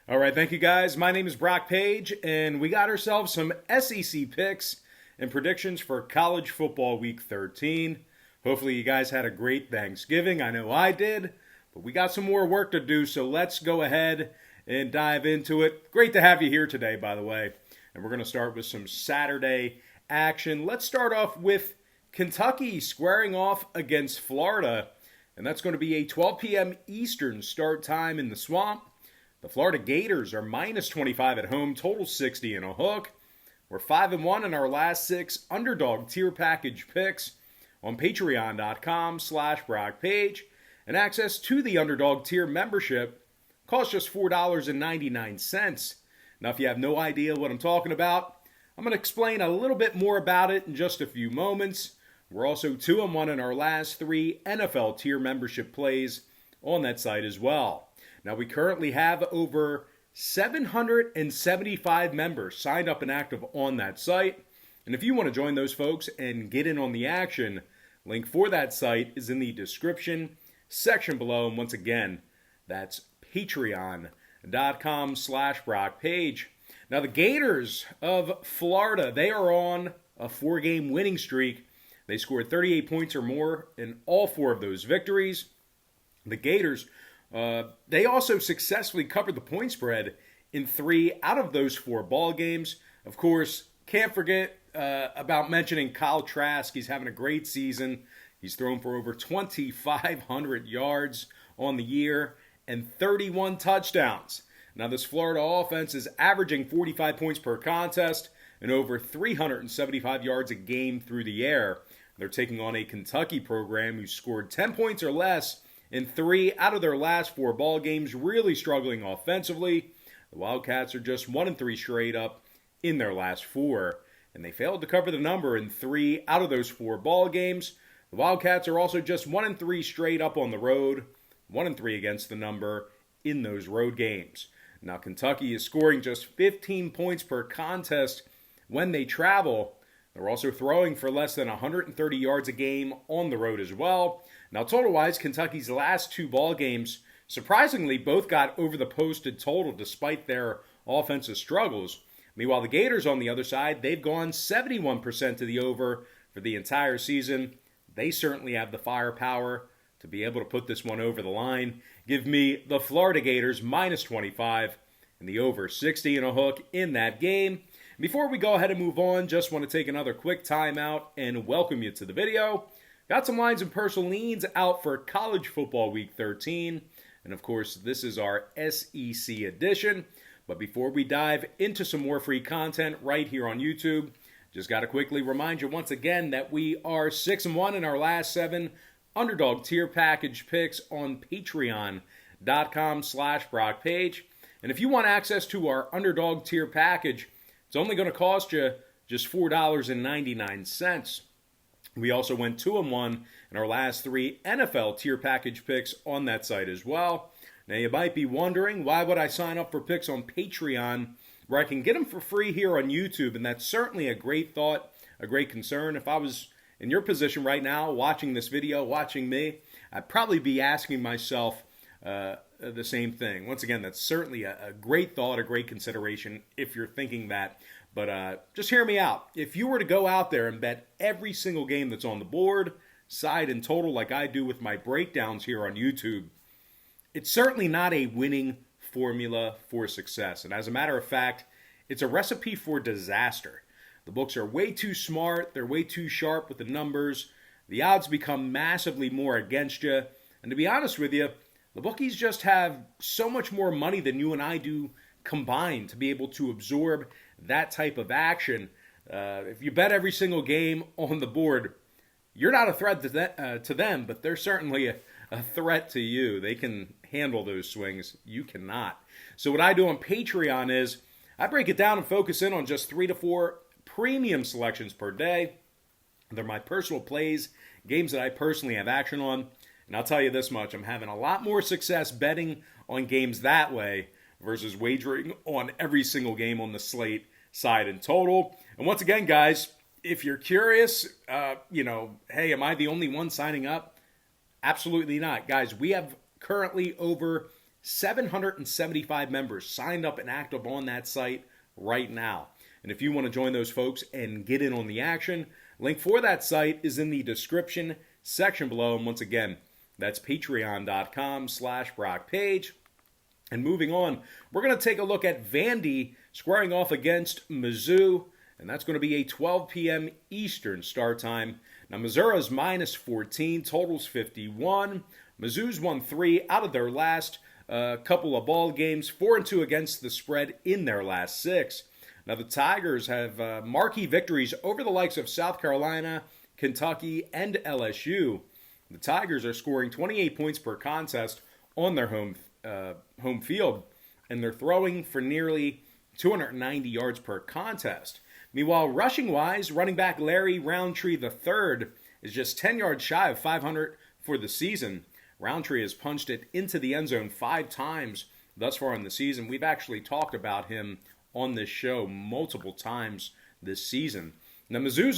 All right, thank you guys. My name is Brock Page, and we got ourselves some SEC picks and predictions for college football week 13. Hopefully, you guys had a great Thanksgiving. I know I did, but we got some more work to do, so let's go ahead and dive into it. Great to have you here today, by the way. And we're going to start with some Saturday action. Let's start off with Kentucky squaring off against Florida, and that's going to be a 12 p.m. Eastern start time in the Swamp. The Florida Gators are minus 25 at home, total 60 and a hook. We're 5-1 in our last 6 Underdog tier package picks on patreon.com/BrockPage. And access to the Underdog tier membership costs just $4.99. Now, if you have no idea what I'm talking about, I'm going to explain a little bit more about it in just a few moments. We're also 2-1 in our last 3 NFL tier membership plays on that site as well. Now, we currently have over 775 members signed up and active on that site. And if you want to join those folks and get in on the action, link for that site is in the description section below. And once again, that's patreon.com/BrockPage. Now, the Gators of Florida, they are on a 4-game winning streak. They scored 38 points or more in all 4 of those victories. The Gators, they also successfully covered the point spread in 3 out of those 4 ball games. Of course, can't forget about mentioning Kyle Trask. He's having a great season. He's thrown for over 2,500 yards on the year and 31 touchdowns. Now, this Florida offense is averaging 45 points per contest and over 375 yards a game through the air. They're taking on a Kentucky program who scored 10 points or less in 3 out of their last 4 ball games, really struggling offensively. The Wildcats are just 1-3 straight up in their last 4, and they failed to cover the number in 3 out of those 4 ball games. The Wildcats are also just 1-3 straight up on the road, 1-3 against the number in those road games. Now, Kentucky is scoring just 15 points per contest when they travel. They're also throwing for less than 130 yards a game on the road as well. Now, total-wise, Kentucky's last 2 ball games, surprisingly, both got over the posted total despite their offensive struggles. Meanwhile, the Gators, on the other side, they've gone 71% to the over for the entire season. They certainly have the firepower to be able to put this one over the line. Give me the Florida Gators minus 25 and the over 60 and a hook in that game. Before we go ahead and move on, just want to take another quick timeout and welcome you to the video. Got some lines and personal leans out for college football week 13. And of course, this is our SEC edition. But before we dive into some more free content right here on YouTube, just got to quickly remind you once again that we are 6-1 in our last 7 Underdog tier package picks on patreon.com/BrockPage. And if you want access to our Underdog tier package, it's only going to cost you just $4.99. We also went 2-1 in our last 3 NFL tier package picks on that site as well. Now, you might be wondering, why would I sign up for picks on Patreon where I can get them for free here on YouTube? And that's certainly a great thought, a great concern. If I was in your position right now, watching this video, watching me, I'd probably be asking myself the same thing. Once again, that's certainly a great thought, a great consideration if you're thinking that. But just hear me out. If you were to go out there and bet every single game that's on the board, side and total, like I do with my breakdowns here on YouTube, it's certainly not a winning formula for success. And as a matter of fact, it's a recipe for disaster. The books are way too smart. They're way too sharp with the numbers. The odds become massively more against you. And to be honest with you, the bookies just have so much more money than you and I do combined to be able to absorb that type of action. If you bet every single game on the board, you're not a threat to them, but they're certainly a threat to you. They can handle those swings. You cannot. So what I do on Patreon is I break it down and focus in on just 3 to 4 premium selections per day. They're my personal plays, games that I personally have action on. And I'll tell you this much, I'm having a lot more success betting on games that way versus wagering on every single game on the slate, side and total. And once again, guys, if you're curious, hey, am I the only one signing up? Absolutely not. Guys, we have currently over 775 members signed up and active on that site right now. And if you want to join those folks and get in on the action, link for that site is in the description section below. And once again, that's patreon.com/Brock Page. And moving on, we're going to take a look at Vandy squaring off against Mizzou. And that's going to be a 12 p.m. Eastern start time. Now, Missouri's minus 14, totals 51. Mizzou's won 3 out of their last couple of ball games, 4-2 against the spread in their last 6. Now, the Tigers have marquee victories over the likes of South Carolina, Kentucky, and LSU. The Tigers are scoring 28 points per contest on their home field, and they're throwing for nearly 290 yards per contest. Meanwhile, rushing-wise, running back Larry Roundtree III is just 10 yards shy of 500 for the season. Roundtree has punched it into the end zone 5 times thus far in the season. We've actually talked about him on this show multiple times this season. Now, Mizzou's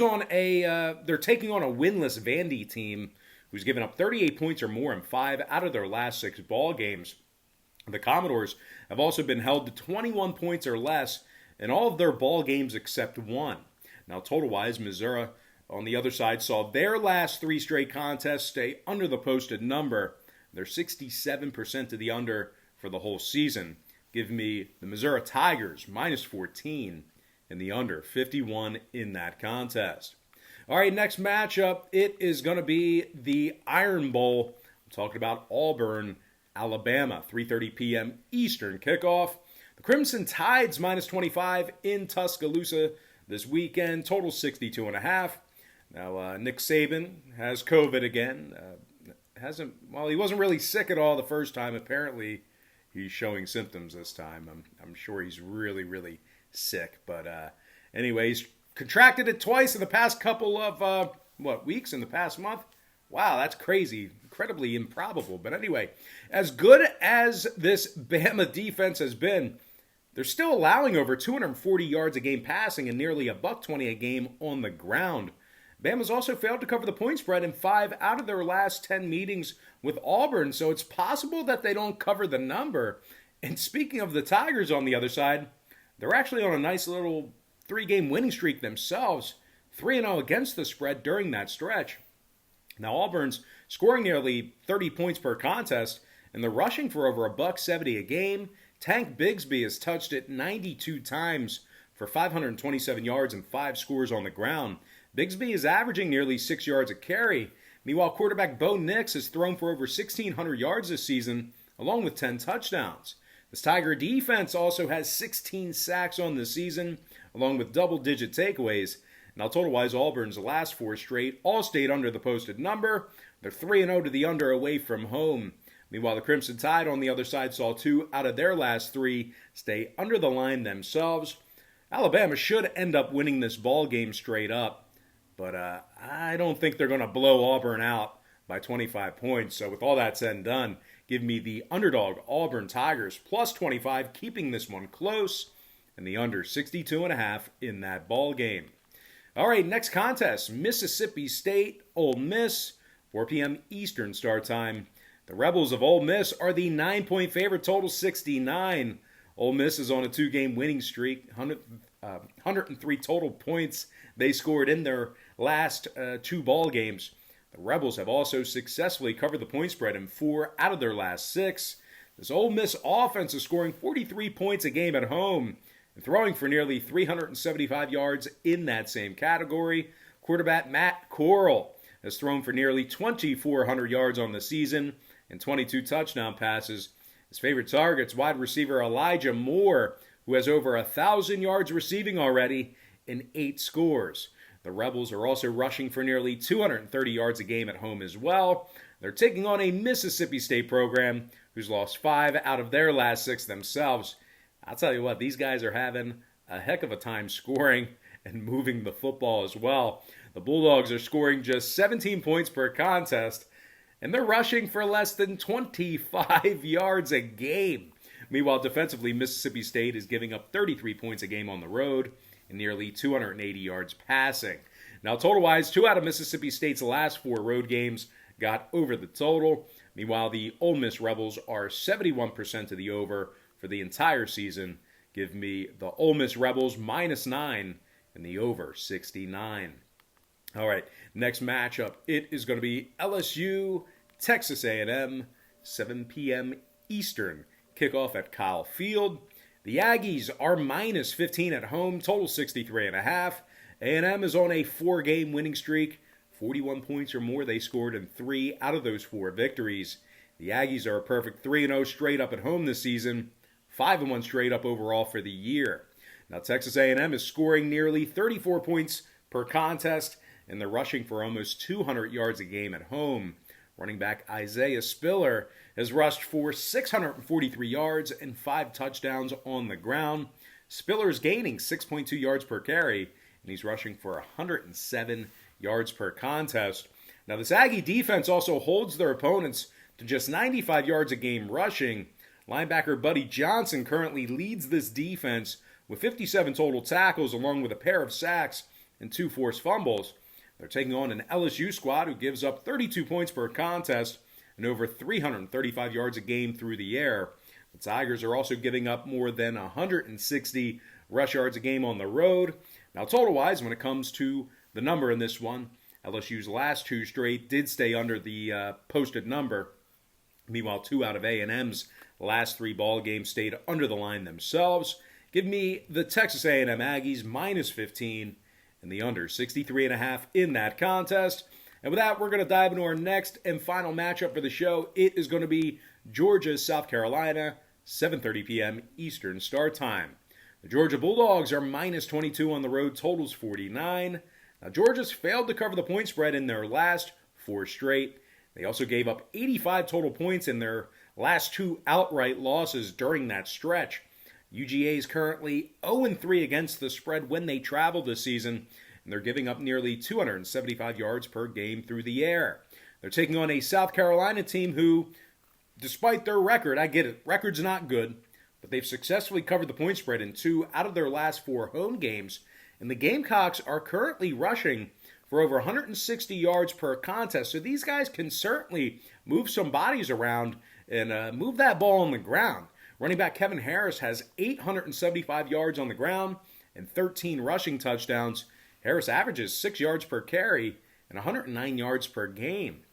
they're taking on a winless Vandy team who's given up 38 points or more in 5 out of their last 6 ball games. The Commodores have also been held to 21 points or less in all of their ball games except one. Now, total-wise, Missouri, on the other side, saw their last 3 straight contests stay under the posted number. They're 67% to the under for the whole season. Give me the Missouri Tigers, minus 14, and the under, 51 in that contest. All right, next matchup, it is going to be the Iron Bowl. I'm talking about Auburn, Alabama, 3:30 p.m. Eastern kickoff. The Crimson Tide's minus 25 in Tuscaloosa this weekend, total 62.5. Now, Nick Saban has COVID again. He wasn't really sick at all the first time. Apparently, he's showing symptoms this time. I'm sure he's really, really sick. But anyway, he's contracted it twice in the past couple of, weeks in the past month. Wow, that's crazy. Incredibly improbable. But anyway, as good as this Bama defense has been, they're still allowing over 240 yards a game passing and nearly $120 a game on the ground. Bama's also failed to cover the point spread in 5 out of their last 10 meetings with Auburn, so it's possible that they don't cover the number. And speaking of the Tigers on the other side, they're actually on a nice little 3-game winning streak themselves, 3-0 against the spread during that stretch. Now, Auburn's scoring nearly 30 points per contest, and they're rushing for over $170 a game. Tank Bigsby has touched it 92 times for 527 yards and 5 scores on the ground. Bigsby is averaging nearly 6 yards a carry. Meanwhile, quarterback Bo Nix has thrown for over 1,600 yards this season, along with 10 touchdowns. This Tiger defense also has 16 sacks on the season, along with double-digit takeaways. Now, total-wise, Auburn's last 4 straight all stayed under the posted number. They're 3-0 to the under away from home. Meanwhile, the Crimson Tide on the other side saw 2 out of their last 3 stay under the line themselves. Alabama should end up winning this ball game straight up, but I don't think they're going to blow Auburn out by 25 points. So with all that said and done, give me the underdog Auburn Tigers plus 25, keeping this one close, and the under 62.5 in that ball game. All right, next contest, Mississippi State, Ole Miss, 4 p.m. Eastern start time. The Rebels of Ole Miss are the 9-point favorite, total 69. Ole Miss is on a 2-game winning streak, 103 total points they scored in their last 2 ball games. The Rebels have also successfully covered the point spread in 4 out of their last 6. This Ole Miss offense is scoring 43 points a game at home and throwing for nearly 375 yards in that same category. Quarterback Matt Corral has thrown for nearly 2,400 yards on the season and 22 touchdown passes. His favorite target's wide receiver Elijah Moore, who has over 1,000 yards receiving already in 8 scores. The Rebels are also rushing for nearly 230 yards a game at home as well. They're taking on a Mississippi State program who's lost 5 out of their last 6 themselves. I'll tell you what, these guys are having a heck of a time scoring and moving the football as well. The Bulldogs are scoring just 17 points per contest, and they're rushing for less than 25 yards a game. Meanwhile, defensively, Mississippi State is giving up 33 points a game on the road and nearly 280 yards passing. Now, total-wise, 2 out of Mississippi State's last 4 road games got over the total. Meanwhile, the Ole Miss Rebels are 71% to the over for the entire season. Give me the Ole Miss Rebels -9 and the over 69. All right, next matchup, it is going to be LSU, Texas A&M, 7 p.m. Eastern. Kickoff at Kyle Field. The Aggies are -15 at home, total 63.5. A&M is on a 4-game winning streak. 41 points or more they scored in 3 out of those 4 victories. The Aggies are a perfect 3-0 straight up at home this season, 5-1 straight up overall for the year. Now Texas A&M is scoring nearly 34 points per contest, and they're rushing for almost 200 yards a game at home. Running back Isaiah Spiller has rushed for 643 yards and 5 touchdowns on the ground. Spiller is gaining 6.2 yards per carry, and he's rushing for 107 yards per contest. Now, this Aggie defense also holds their opponents to just 95 yards a game rushing. Linebacker Buddy Johnson currently leads this defense with 57 total tackles, along with a pair of sacks and 2 forced fumbles. They're taking on an LSU squad who gives up 32 points per contest and over 335 yards a game through the air. The Tigers are also giving up more than 160 rush yards a game on the road. Now, total-wise, when it comes to the number in this one, LSU's last 2 straight did stay under the posted number. Meanwhile, 2 out of A&M's last 3 ball games stayed under the line themselves. Give me the Texas A&M Aggies -15 and the under 63.5 in that contest. And with that, we're going to dive into our next and final matchup for the show. It is going to be Georgia, South Carolina, 7:30 p.m. Eastern start time. The Georgia Bulldogs are -22 on the road, totals 49. Now, Georgia's failed to cover the point spread in their last 4 straight. They also gave up 85 total points in their last 2 outright losses during that stretch. UGA is currently 0-3 against the spread when they travel this season, and they're giving up nearly 275 yards per game through the air. They're taking on a South Carolina team who, despite their record, I get it, record's not good, but they've successfully covered the point spread in 2 out of their last 4 home games. And the Gamecocks are currently rushing for over 160 yards per contest. So these guys can certainly move some bodies around and move that ball on the ground. Running back Kevin Harris has 875 yards on the ground and 13 rushing touchdowns. Harris averages 6 yards per carry and 109 yards per game.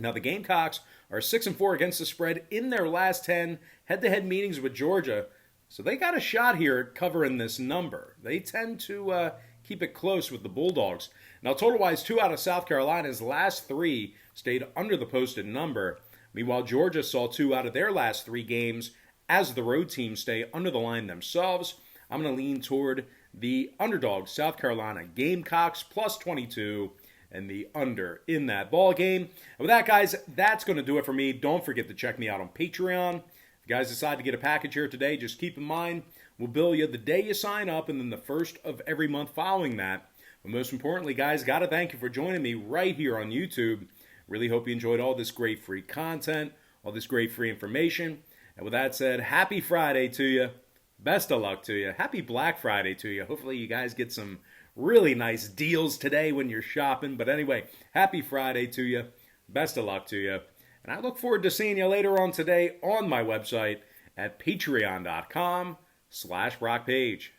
Now the Gamecocks are 6-4 against the spread in their last 10 head-to-head meetings with Georgia. So they got a shot here at covering this number. They tend to keep it close with the Bulldogs. Now, total-wise, 2 out of South Carolina's last 3 stayed under the posted number. Meanwhile, Georgia saw 2 out of their last 3 games as the road team stay under the line themselves. I'm going to lean toward the underdog South Carolina Gamecocks +22 and the under in that ball game. And with that, guys, that's going to do it for me. Don't forget to check me out on Patreon. If you guys decide to get a package here today, just keep in mind, we'll bill you the day you sign up and then the first of every month following that. But most importantly, guys, got to thank you for joining me right here on YouTube. Really hope you enjoyed all this great free content, all this great free information. And with that said, happy Friday to you. Best of luck to you. Happy Black Friday to you. Hopefully you guys get some really nice deals today when you're shopping. But anyway, happy Friday to you. Best of luck to you. And I look forward to seeing you later on today on my website at patreon.com/BrockPage.